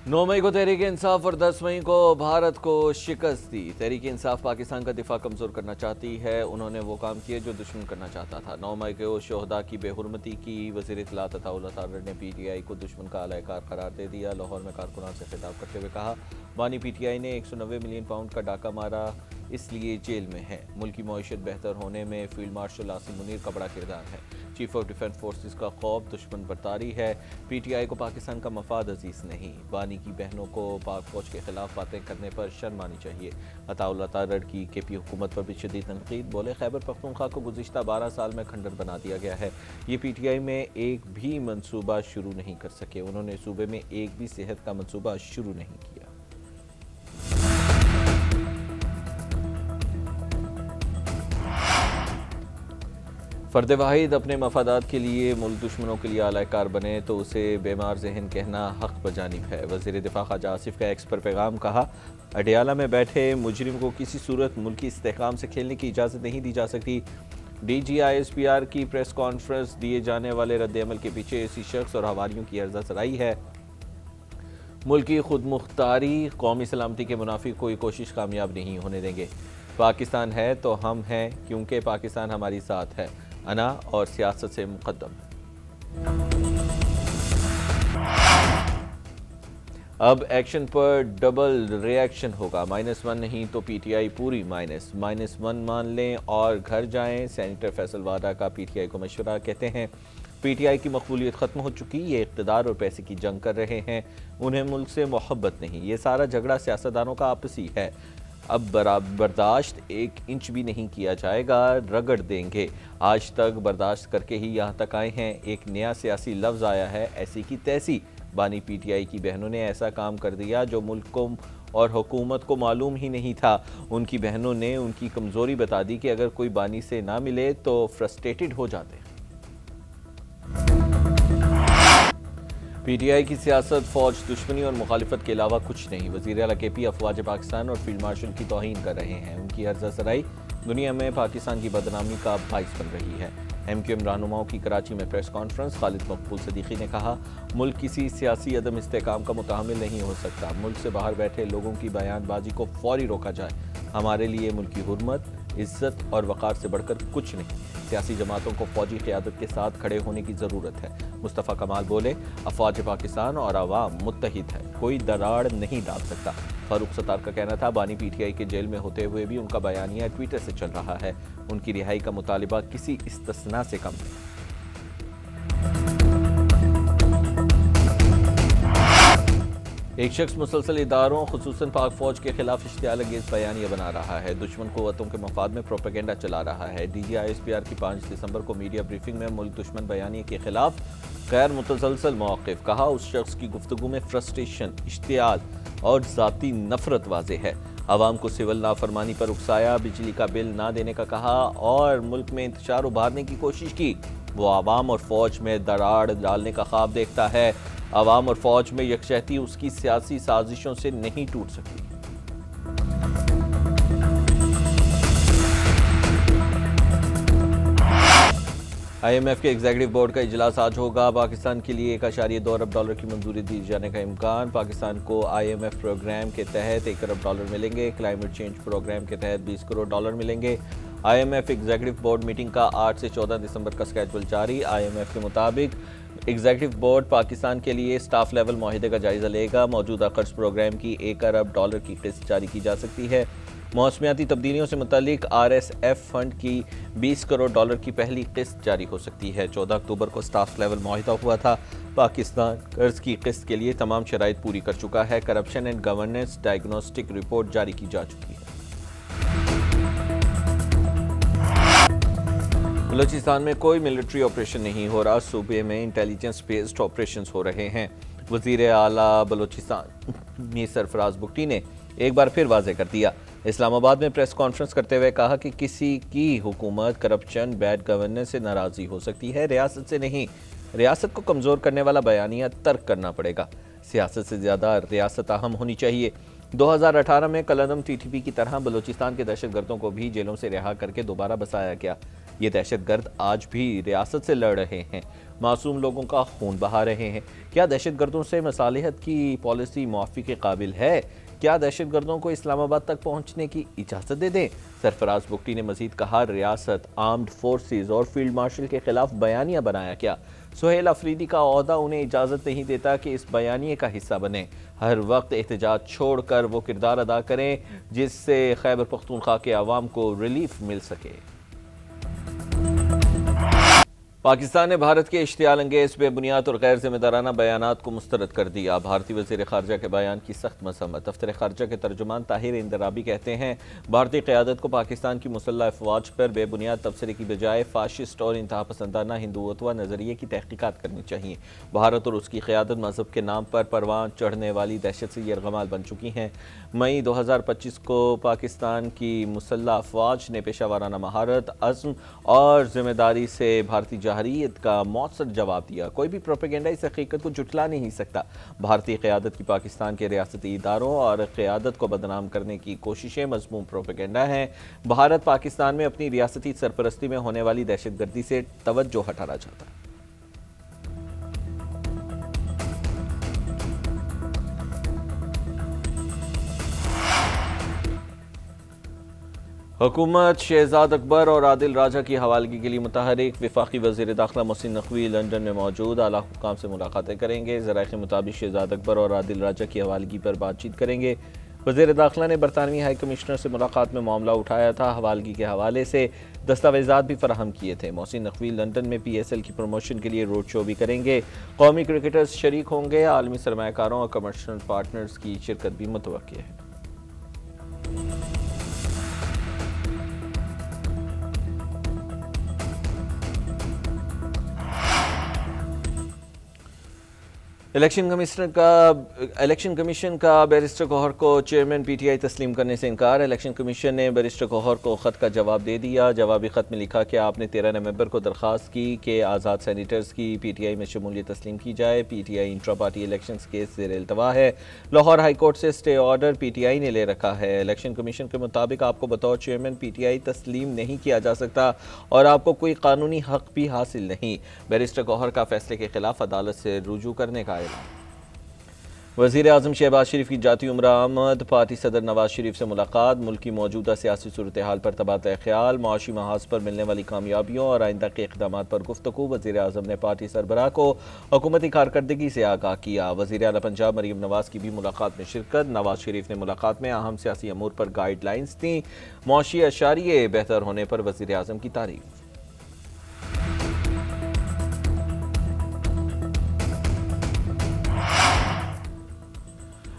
9 मई को तहरीक इंसाफ और 10 मई को भारत को शिकस्त दी। तहरीक इंसाफ पाकिस्तान का दिफा कमज़ोर करना चाहती है। उन्होंने वो काम किए जो दुश्मन करना चाहता था। 9 मई को शोहदा की बेहुरमती की। वज़ीर इत्तलात अताउल्लाह तारड़ ने PTI को दुश्मन का अलहकार करार दे दिया। लाहौर में कारकुनान से खिताब करते हुए कहा, बानी PTI ने 190 मिलियन पाउंड का डाका मारा, इसलिए जेल में है। मुल्क की मईशत बेहतर होने में फील्ड मार्शल आसिम मुनीर का बड़ा किरदार है। चीफ ऑफ डिफेंस फोर्सेस का खौफ दुश्मन पर तारी है। PTI को पाकिस्तान का मफाद अजीज नहीं। बानी की बहनों को पाक फौज के खिलाफ बातें करने पर शर्म आनी चाहिए। अताउल्लाह तारड़ की KP हुकूमत पर भी शदीद तनकीद। बोले, खैबर पख्तूनख्वा को गुज़िश्ता 12 साल में खंडर बना दिया गया है। ये PTI में एक भी मनसूबा शुरू नहीं कर सके। उन्होंने सूबे में एक भी सेहत का मनसूबा शुरू नहीं किया। फ़र्द वाहिद अपने मफादात के लिए मुल्क दुश्मनों के लिए आलाकार बने तो उसे बेमार जहन कहना हक बजानिब है। वज़ीर दिफा ख्वाजा आसिफ का एक्स पर पैगाम कहा, अडियाला में बैठे मुजरिम को किसी सूरत मुल्की इस्तेहकाम से खेलने की इजाज़त नहीं दी जा सकती। DG ISPR की प्रेस कॉन्फ्रेंस दिए जाने वाले रद्द-ए-अमल के पीछे इसी शख्स और हवारियों की अर्जा सराई है। मुल्क की खुद मुख्तारी कौमी सलामती के मुनाफिक कोई कोशिश कामयाब नहीं होने देंगे। पाकिस्तान है तो हम हैं, क्योंकि पाकिस्तान हमारी साथ है। अना और सियासत से मुकद्दम। अब एक्शन पर डबल रिएक्शन होगा। -1 नहीं तो PTI पूरी -1 मान लें और घर जाएं। सेनेटर फैसल वादा का PTI को मशवरा। कहते हैं PTI की मकबूलियत ख़त्म हो चुकी, ये इक़्तिदार और पैसे की जंग कर रहे हैं, उन्हें मुल्क से मोहब्बत नहीं। ये सारा झगड़ा सियासतदानों का आपसी है। अब बर्दाश्त 1 इंच भी नहीं किया जाएगा, रगड़ देंगे। आज तक बर्दाश्त करके ही यहाँ तक आए हैं। एक नया सियासी लफ्ज़ आया है, ऐसी की तैसी। बानी PTI की बहनों ने ऐसा काम कर दिया जो मुल्क को और हुकूमत को मालूम ही नहीं था। उनकी बहनों ने उनकी कमज़ोरी बता दी कि अगर कोई बानी से ना मिले तो फ्रस्ट्रेटेड हो जाते। PTI की सियासत फौज दुश्मनी और मुखालिफत के अलावा कुछ नहीं। वज़ीर आला KP अफवाज पाकिस्तान और फील्ड मार्शल की तौहीन कर रहे हैं। उनकी अर्जा सराई दुनिया में पाकिस्तान की बदनामी का बाइस बन रही है। MQM रहनुमाओं की कराची में प्रेस कॉन्फ्रेंस। खालिद मकबूल सदीकी ने कहा, मुल्क किसी सियासी अदम इस्तेहकाम का मुताहमिल नहीं हो सकता। मुल्क से बाहर बैठे लोगों की बयानबाजी को फौरी रोका जाए। हमारे लिए मुल्क की हुर्मत, इज्जत और वक़ार से बढ़कर कुछ नहीं। सियासी जमातों को फौजी क़यादत के साथ खड़े होने की ज़रूरत है। मुस्तफ़ा कमाल बोले, अफवाज पाकिस्तान और आवाम मुत्तहिद है, कोई दरार नहीं डाल सकता। फारूक सत्तार का कहना था, बानी PTI के जेल में होते हुए भी उनका बयानिया ट्विटर से चल रहा है। उनकी रिहाई का मुतालिबा किसी इस्तिस्ना से कम नहीं। एक शख्स मुसलसल इदारों खुसूसन पाक फौज के खिलाफ इश्तियाल अंगेज बयानिया बना रहा है। दुश्मन कुव्वतों के मफाद में प्रोपेगेंडा चला रहा है। DG ISPR की 5 दिसंबर को मीडिया ब्रीफिंग में मुल्क दुश्मन बयानिया के खिलाफ गैर मुतसलसल मौक़िफ़। कहा, उस शख्स की गुफ्तगू में फ्रस्ट्रेशन, इश्तियाल और ज़ाती नफरत वाज़े है। आवाम को सिविल नाफरमानी पर उकसाया, बिजली का बिल ना देने का कहा और मुल्क में इंतशार उभारने की कोशिश की। वो आवाम और फौज में दरार डालने का ख्वाब देखता है। आवाम और फौज में यकजहती उसकी सियासी साजिशों से नहीं टूट सकती। IMF के एग्जीक्यूटिव बोर्ड का इजलास आज होगा। पाकिस्तान के लिए $1.2 अरब की मंजूरी दी जाने का इम्कान। पाकिस्तान को IMF प्रोग्राम के तहत $1 अरब मिलेंगे। क्लाइमेट चेंज प्रोग्राम के तहत $20 करोड़ मिलेंगे। IMF एग्जीक्यूटिव बोर्ड मीटिंग का 8 से 14 दिसंबर का स्केड्यूल जारी। IMF के मुताबिक एग्जीक्यूटिव बोर्ड पाकिस्तान के लिए स्टाफ लेवल मुआहिदे का जायजा लेगा। मौजूदा कर्ज प्रोग्राम की $1 अरब की किस्त जारी की जा सकती है। मौसमियाती तब्दीलियों से मुतालिक RSF फंड की $20 करोड़ की पहली किस्त जारी हो सकती है। 14 अक्टूबर को स्टाफ लेवल मुआहिदा हुआ था। पाकिस्तान कर्ज की किस्त के लिए तमाम शराइत पूरी कर चुका है। Corruption and governance diagnostic report जारी की जा चुकी है। बलूचिस्तान में कोई मिलिट्री ऑपरेशन नहीं हो रहा। सूबे में इंटेलिजेंस बेस्ड ऑपरेशन हो रहे हैं। वज़ीर आला बलूचिस्तान मीर सरफराज बुगटी ने एक बार फिर वाज़ेह कर दिया। इस्लामाबाद में प्रेस कॉन्फ्रेंस करते हुए कहा कि किसी की हुकूमत करप्शन, बैड गवर्नेंस से नाराज़ी हो सकती है, रियासत से नहीं। रियासत को कमज़ोर करने वाला बयानिया तर्क करना पड़ेगा। सियासत से ज़्यादा रियासत अहम होनी चाहिए। 2018 में कलअदम TTP की तरह बलूचिस्तान के दहशतगर्दों को भी जेलों से रिहा करके दोबारा बसाया गया। ये दहशतगर्द आज भी रियासत से लड़ रहे हैं, मासूम लोगों का खून बहा रहे हैं। क्या दहशतगर्दों से मसालिहत की पॉलिसी मुआफ़ी के काबिल है? क्या दहशतगर्दों को इस्लामाबाद तक पहुंचने की इजाज़त दे दें? सरफराज बुगटी ने मजीद कहा, रियासत आर्म्ड फोर्सेस और फील्ड मार्शल के खिलाफ बयानिया बनाया क्या? सुहेल अफरीदी का ओहदा उन्हें इजाज़त नहीं देता कि इस बयानिए का हिस्सा बने। हर वक्त एहतजाज छोड़कर वो किरदार अदा करें जिससे खैबर पख्तूनख्वा के अवाम को रिलीफ मिल सके। पाकिस्तान ने भारत के इश्तियाल अंगेज बेबुनियाद और गैर जिम्मेदाराना बयानात को मुस्तरद कर दिया। भारतीय वज़ीर ख़ारजा के बयान की सख्त मज़म्मत। दफ्तर ख़ारजा के तर्जुमान ताहिर इंदराबी कहते हैं, भारतीय क़यादत को पाकिस्तान की मुसल्लह अफ़वाज पर बेबुनियाद तबसरे की बजाय फ़ाशिस्ट और इंतहा पसंदाना हिंदुत्व नज़रिए की तहक़ीक़ात करनी चाहिए। भारत और उसकी क़यादत मज़हब के नाम पर परवान चढ़ने वाली दहशत से यरगमाल बन चुकी हैं। मई 2025 को पाकिस्तान की मुसल्लह अफ़वाज ने पेशा वाराना महारत, अज़्म और ज़िम्मेदारी से भारतीय जहरीत का मौसर जवाब दिया। कोई भी प्रोपेगेंडा इस हकीकत को जुटला नहीं सकता। भारतीय क़यादत की पाकिस्तान के रियासती इदारों और क़यादत को बदनाम करने की कोशिशें मज़मूम प्रोपेगेंडा हैं। भारत पाकिस्तान में अपनी रियासती सरपरस्ती में होने वाली दहशतगर्दी से तवज्जो हटाना चाहता है। हुकूमत शहजाद अकबर और आदिल राजा की हवालगी के लिए मुतहरिक। वफाकी वज़ीर दाखिला मोहसिन नकवी लंदन में मौजूद आला हुक्काम से मुलाकातें करेंगे। ज़राए के मुताबिक शहजाद अकबर और आदिल राजा की हवालगी पर बातचीत करेंगे। वज़ीर दाखिला ने बरतानवी हाई कमिश्नर से मुलाकात में मामला उठाया था। हवालगी के हवाले से दस्तावेज़ात भी फराहम किए थे। मोहसिन नकवी लंदन में PSL की प्रमोशन के लिए रोड शो भी करेंगे। कौमी क्रिकेटर्स शरीक होंगे। आलमी सरमायाकारों और कमर्शियल पार्टनर्स की शिरकत भी मुतवक्किल है। इलेक्शन कमीशन का बैरिस्टर गौहर को चेयरमैन PTI तस्लीम करने से इनकार। इलेक्शन कमीशन ने बैरिस्टर गौहर को ख़त का जवाब दे दिया। जवाबी ख़त में लिखा कि आपने 13 नवंबर को दरख्वास्त की कि आज़ाद सैनिटर्स की PTI में शमूलियत तस्लीम की जाए। PTI intra party election case ज़ेर इल्तवा है। लाहौर हाई कोर्ट से स्टे ऑर्डर PTI ने ले रखा है। इलेक्शन कमीशन के मुताबिक आपको बतौर चेयरमैन PTI तस्लीम नहीं किया जा सकता और आपको कोई कानूनी हक़ भी हासिल नहीं। बैरिस्टर गौहर का फैसले के खिलाफ अदालत से रुजू करने का ऐलान। वज़ीर आज़म शहबाज शरीफ की जाती उम्र आमद। पार्टी सदर नवाज शरीफ से मुलाकात। मुल्क की मौजूदा सियासी सूरत हाल पर तबादला ख्याल। माशी महाज पर मिलने वाली कामयाबियों और आइंदा के इक़दामात पर गुफ्तगू। वज़ीर आज़म ने पार्टी सरबराह को हुकूमती कारकर्दगी से आगाह किया। वज़ीर आला पंजाब मरीम नवाज की भी मुलाकात में शिरकत। नवाज शरीफ ने मुलाकात में अहम सियासी अमूर पर गाइडलाइंस दी। मौशी अशारिये बेहतर होने पर वज़ीर आज़म की तारीफ।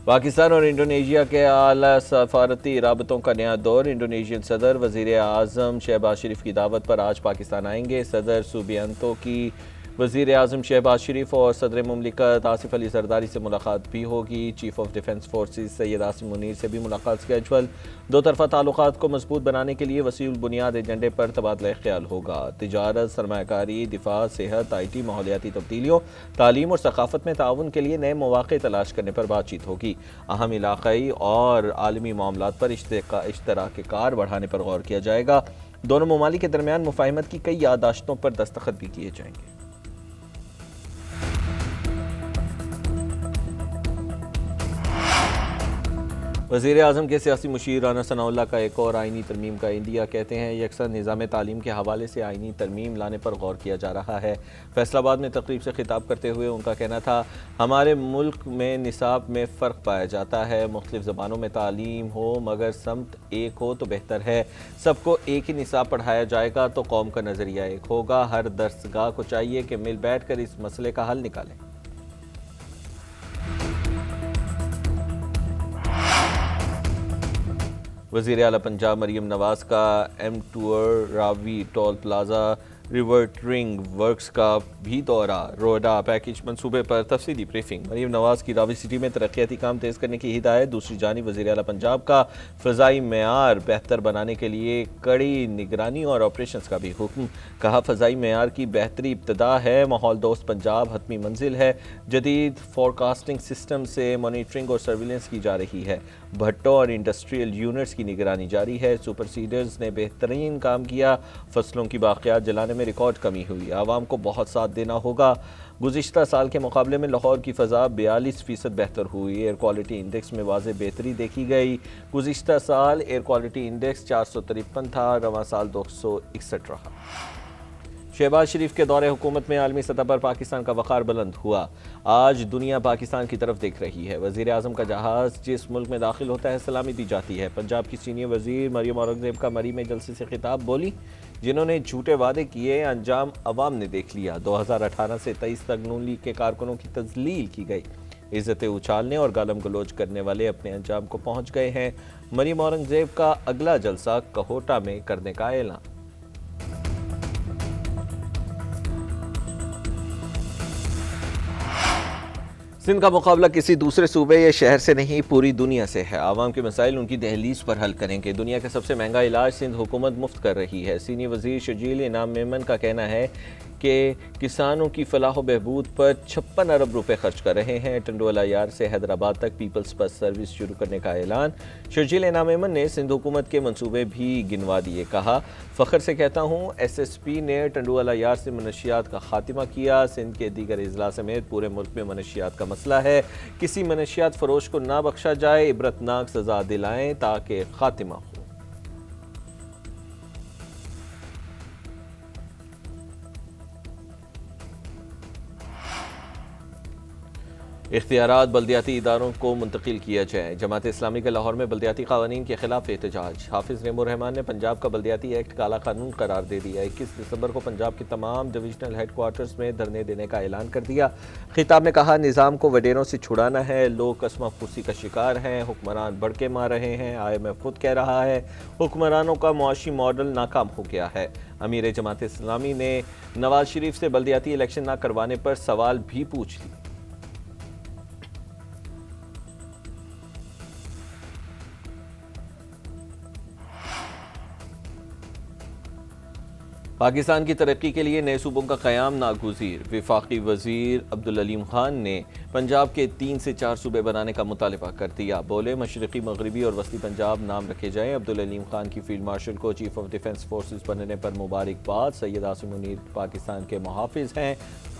पाकिस्तान और इंडोनेशिया के आला सफारती राबतों का नया दौर। इंडोनेशियन सदर वज़ीर आज़म शहबाज शरीफ की दावत पर आज पाकिस्तान आएंगे। सदर सुबियांतो की वज़ीर आज़म शहबाज शरीफ और सदर मुमलिकत आसिफ अली जरदारी से मुलाकात भी होगी। Chief of defence forces Syed Asim Munir से भी मुलाकात स्केजुअल। दो तरफ़ा ताल्लुकात को मजबूत बनाने के लिए वसीउल बुनियाद एजेंडे पर तबादला ख्याल होगा। तिजारत, सरमायाकारी, दिफा, सेहत, IT, माहौलियाती तब्दीलियों, तालीम और सकाफत में ताउन के लिए नए मौक़े तलाश करने पर बातचीत होगी। अहम इलाक़ाई और आलमी मामलात पर इश्तराक कार बढ़ाने पर गौर किया जाएगा। दोनों ममालिक के दरमियान मुफाहिमत की कई याददाश्तों पर दस्तखत भी किए जाएंगे। वज़ीर आज़म के सियासी मुशीर राना सनाउल्लाह का एक और आइनी तरमीम का इंदिया। कहते हैं यकसर निज़ाम तालीम के हवाले से आइनी तरमीम लाने पर गौर किया जा रहा है। फैसलाबाद में तकरीब से खिताब करते हुए उनका कहना था, हमारे मुल्क में निसाब में फ़र्क पाया जाता है। मुख्तलिफ़ ज़बानों में तालीम हो मगर समत एक हो तो बेहतर है। सबको एक ही निसाब पढ़ाया जाएगा तो कौम का नज़रिया एक होगा। हर दरसगाह को चाहिए कि मिल बैठ कर इस मसले का हल निकालें। वज़ीर आला पंजाब मरीम नवाज़ का M tour Ravi toll plaza रिवर्टरिंग वर्क्स का भी दौरा, रोडा पैकेज मंसूबे पर तफसीली ब्रीफिंग। मरीम नवाज की रावलपिंडी में तरक्याती काम तेज करने की हिदायत। दूसरी जानिब वज़ीर आला पंजाब का फ़ज़ाई मेयार बेहतर बनाने के लिए कड़ी निगरानी और ऑपरेशन का भी हुक्म। कहा फ़ज़ाई मेयार की बेहतरी इब्तदा है, माहौल दोस्त पंजाब हतमी मंजिल है। जदीद फोरकास्टिंग सिस्टम से मॉनिटरिंग और सर्विलेंस की जा रही है। भट्टों और इंडस्ट्रियल यूनिट्स की निगरानी जारी है। सुपर सीडर्स ने बेहतरीन काम किया। फसलों की बाक़ियात जलाने में रिकॉर्ड कमी हुई। आवाम को बहुत साथ देना होगा। गुज़िश्ता साल के मुकाबले में लाहौर की फ़ज़ा 42% बेहतर हुई। एयर क्वालिटी इंडेक्स में वाज़ेह बेहतरी देखी गई। गुज़िश्ता साल एयर क्वालिटी इंडेक्स 453 था, रवां साल 261 रहा। शहबाज शरीफ के दौरे हुकूमत में आलमी सतह पर पाकिस्तान का वक़ार बुलंद हुआ। आज दुनिया पाकिस्तान की तरफ देख रही है। वज़ीर आज़म का जहाज़ जिस मुल्क में दाखिल होता है सलामी दी जाती है। पंजाब की सीनियर वज़ीर मरियम औरंगज़ेब का मरी में जलसे से खिताब, बोली जिन्होंने झूठे वादे किए अंजाम अवाम ने देख लिया। 2018 से 23 तक नून लीग के कारकुनों की तज़लील की गई। इज़्ज़तें उछालने और गालम गलोच करने वाले अपने अंजाम को पहुँच गए हैं। मरियम औरंगज़ेब का अगला जलसा कहोटा में करने का ऐलान। सिंध का मुकाबला किसी दूसरे सूबे या शहर से नहीं, पूरी दुनिया से है। आवाम के मसाइल उनकी दहलीज पर हल करेंगे। दुनिया का सबसे महंगा इलाज सिंध हुकूमत मुफ्त कर रही है। सीनियर वज़ीर शर्जील इनाम मेमन का कहना है कि किसानों की फलाह व बहबूद पर 56 अरब रुपए खर्च कर रहे हैं। टंडोला यार से हैदराबाद तक पीपल्स बस सर्विस शुरू करने का ऐलान। शर्जील इनाम मेमन ने सिंध हुकूमत के मंसूबे भी गिनवा दिए। कहा, फ़ख्र से कहता हूँ SSP ने टंडोला यार से मनशियात का खात्मा किया। सिंध के दीगर अजला समेत पूरे मुल्क में मनशियात का मसला है। किसी मनशियात फरोश को ना बख्शा जाए, इबरतनाक सजा दिलाएं ताकि खात्मा हो। इख्तियारात बल्दियाती इदारों को मुंतकिल किया जाए। जमात इस्लामी के लाहौर में बल्दियाती क़वानीन के खिलाफ एहतजाज। हाफिज़ रेमो रहमान ने पंजाब का बल्दियाती एक्ट काला कानून करार दे दिया। 21 दिसंबर को पंजाब के तमाम डिविजनल हेडक्वार्टर्स में धरने देने का ऐलान कर दिया। खिताब में कहा, निज़ाम को वडेरों से छुड़ाना है। लोग कसमफूसी का शिकार हैं। हुक्मरान भड़के मार रहे हैं। IMF खुद कह रहा है हुक्मरानों का मुआशी मॉडल नाकाम हो गया है। अमीर जमात इस्लामी ने नवाज शरीफ से बल्दियाती इलेक्शन न करवाने पर सवाल भी पूछ लिए। पाकिस्तान की तरक्की के लिए नए सूबों का क़याम नागुज़ीर। वफाकी वज़ीर अब्दुल अलीम खान ने पंजाब के 3 से 4 सूबे बनाने का मुतालबा कर दिया। बोले, मशरक़ी, मगरबी और वस्ती पंजाब नाम रखे जाएँ। अब्दुल अलीम खान की फील्ड मार्शल को चीफ ऑफ डिफेंस फोर्सेस बनने पर मुबारकबाद। सैयद आसिम मुनीर पाकिस्तान के मुहाफ़िज़ हैं।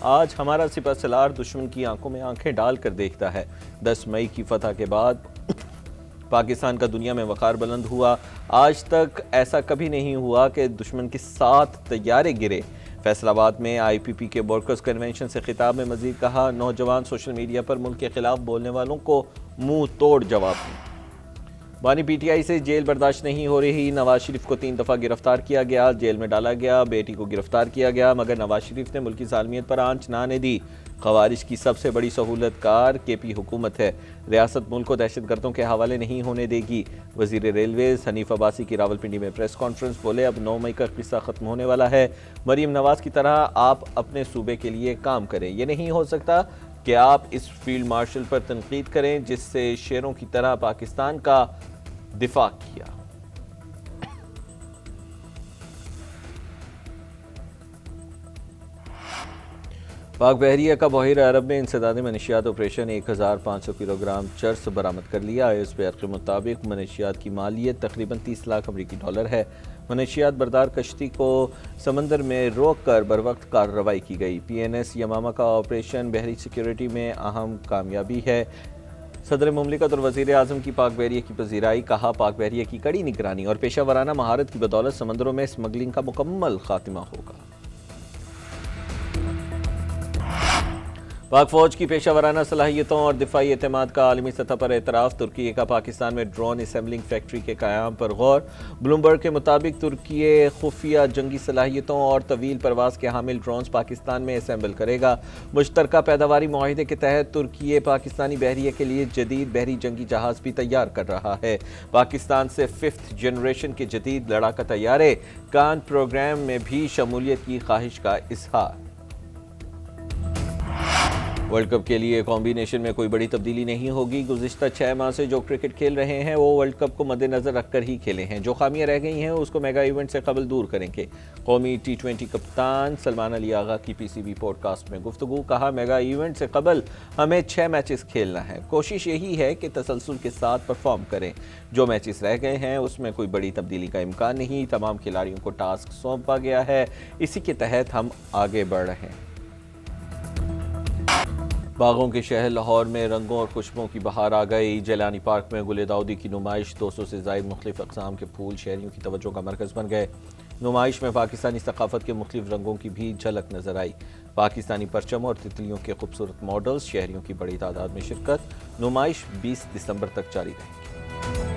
आज हमारा सिपह सलार दुश्मन की आंखों में आंखें डाल कर देखता है। 10 मई की फतह के बाद पाकिस्तान का दुनिया में वक़ार बुलंद हुआ। आज तक ऐसा कभी नहीं हुआ कि दुश्मन के साथ तैयारे गिरे। फैसलाबाद में IPP के वर्कर्स कन्वेंशन से खिताब में मजीद कहा, नौजवान सोशल मीडिया पर मुल्क के खिलाफ बोलने वालों को मुंह तोड़ जवाब दें। बानी PTI से जेल बर्दाश्त नहीं हो रही। नवाज शरीफ को 3 दफ़ा गिरफ्तार किया गया, जेल में डाला गया। बेटी को गिरफ्तार किया गया, मगर नवाज शरीफ ने मुल्की सालमियत पर आंच ना आने दी। खवारिज की सबसे बड़ी सहूलतकार KP हुकूमत है। रियासत मुल्क को दहशतगर्दों के हवाले नहीं होने देगी। वज़ीर रेलवेज़ हनीफ अब्बासी की रावलपिंडी में प्रेस कॉन्फ्रेंस। बोले, अब 9 मई का किस्सा ख़त्म होने वाला है। मरीम नवाज की तरह आप अपने सूबे के लिए काम करें। ये नहीं हो सकता कि आप इस फील्ड मार्शल पर तनकीद करें जिससे शेरों की तरह पाकिस्तान का दिफा किया। पाक बहरिया का बहरा अरब में इंसदादी मनशियात ऑपरेशन 1500 किलोग्राम चर्स बरामद कर लिया। ISPR के मुताबिक मनशियात की मालियत तकरीबन 30 लाख अमरीकी डॉलर है। मनशियात बरदार कश्ती को समंदर में रोक कर बर वक्त कार्रवाई की गई। PNS यमामा का ऑपरेशन बहरी सिक्योरिटी में अहम कामयाबी है। सदर मुमलिकत और वज़ीर आज़म की पाक बहरिया की पजीराई। कहा, पाक बहरिया की कड़ी निगरानी और पेशा वराना महारत की बदौलत समंदरों में स्मगलिंग का मुकम्मल खात्मा होगा। पाक फौज की पेशा वराना सलाहियतों और दिफाई एतमाद का आलमी सतह पर एतराफ़। तुर्की का पाकिस्तान में ड्रोन असेंबलिंग फैक्ट्री के क़याम पर गौर। ब्लूमबर्ग के मुताबिक तुर्की खुफिया जंगी सलाहियतों और तवील परवास के हामिल ड्रोन्स पाकिस्तान में असेंबल करेगा। मुश्तरका पैदावारी मुआहिदे के तहत तुर्की पाकिस्तानी बहरिया के लिए जदीद बहरी जंगी जहाज़ भी तैयार कर रहा है। पाकिस्तान से 5th जनरेशन के जदीद लड़ाका तैयारे कान प्रोग्राम में भी शमूलियत की ख्वाहिश का इजहार। वर्ल्ड कप के लिए कॉम्बिनेशन में कोई बड़ी तब्दीली नहीं होगी। गुज़िश्ता 6 माह से जो क्रिकेट खेल रहे हैं वो वर्ल्ड कप को मद्देनजर रखकर ही खेले हैं। जो खामियां रह गई हैं उसको मेगा इवेंट से कबल दूर करेंगे। कौमी T20 कप्तान सलमान अली आगा की PCB पॉडकास्ट में गुफ्तगू। कहा, मेगा इवेंट से कबल हमें 6 मैचेस खेलना है। कोशिश यही है कि तसलसल के साथ परफॉर्म करें। जो मैचेस रह गए हैं उसमें कोई बड़ी तब्दीली का इम्कान नहीं। तमाम खिलाड़ियों को टास्क सौंपा गया है, इसी के तहत हम आगे बढ़ रहे हैं। बागों के शहर लाहौर में रंगों और खुशबुओं की बहार आ गई। जैलानी पार्क में गुल दाऊदी की नुमाइश, 200 से ज़ायद मुख्तलिफ अक़साम के फूल शहरियों की तवज्जो का मरकज़ बन गए। नुमाइश में पाकिस्तानी सकाफ़त के मुख्तलिफ रंगों की भी झलक नजर आई। पाकिस्तानी परचम और तितलियों के खूबसूरत मॉडल्स, शहरियों की बड़ी तादाद में शिरकत। नुमाइश 20 दिसंबर तक जारी रहेगी।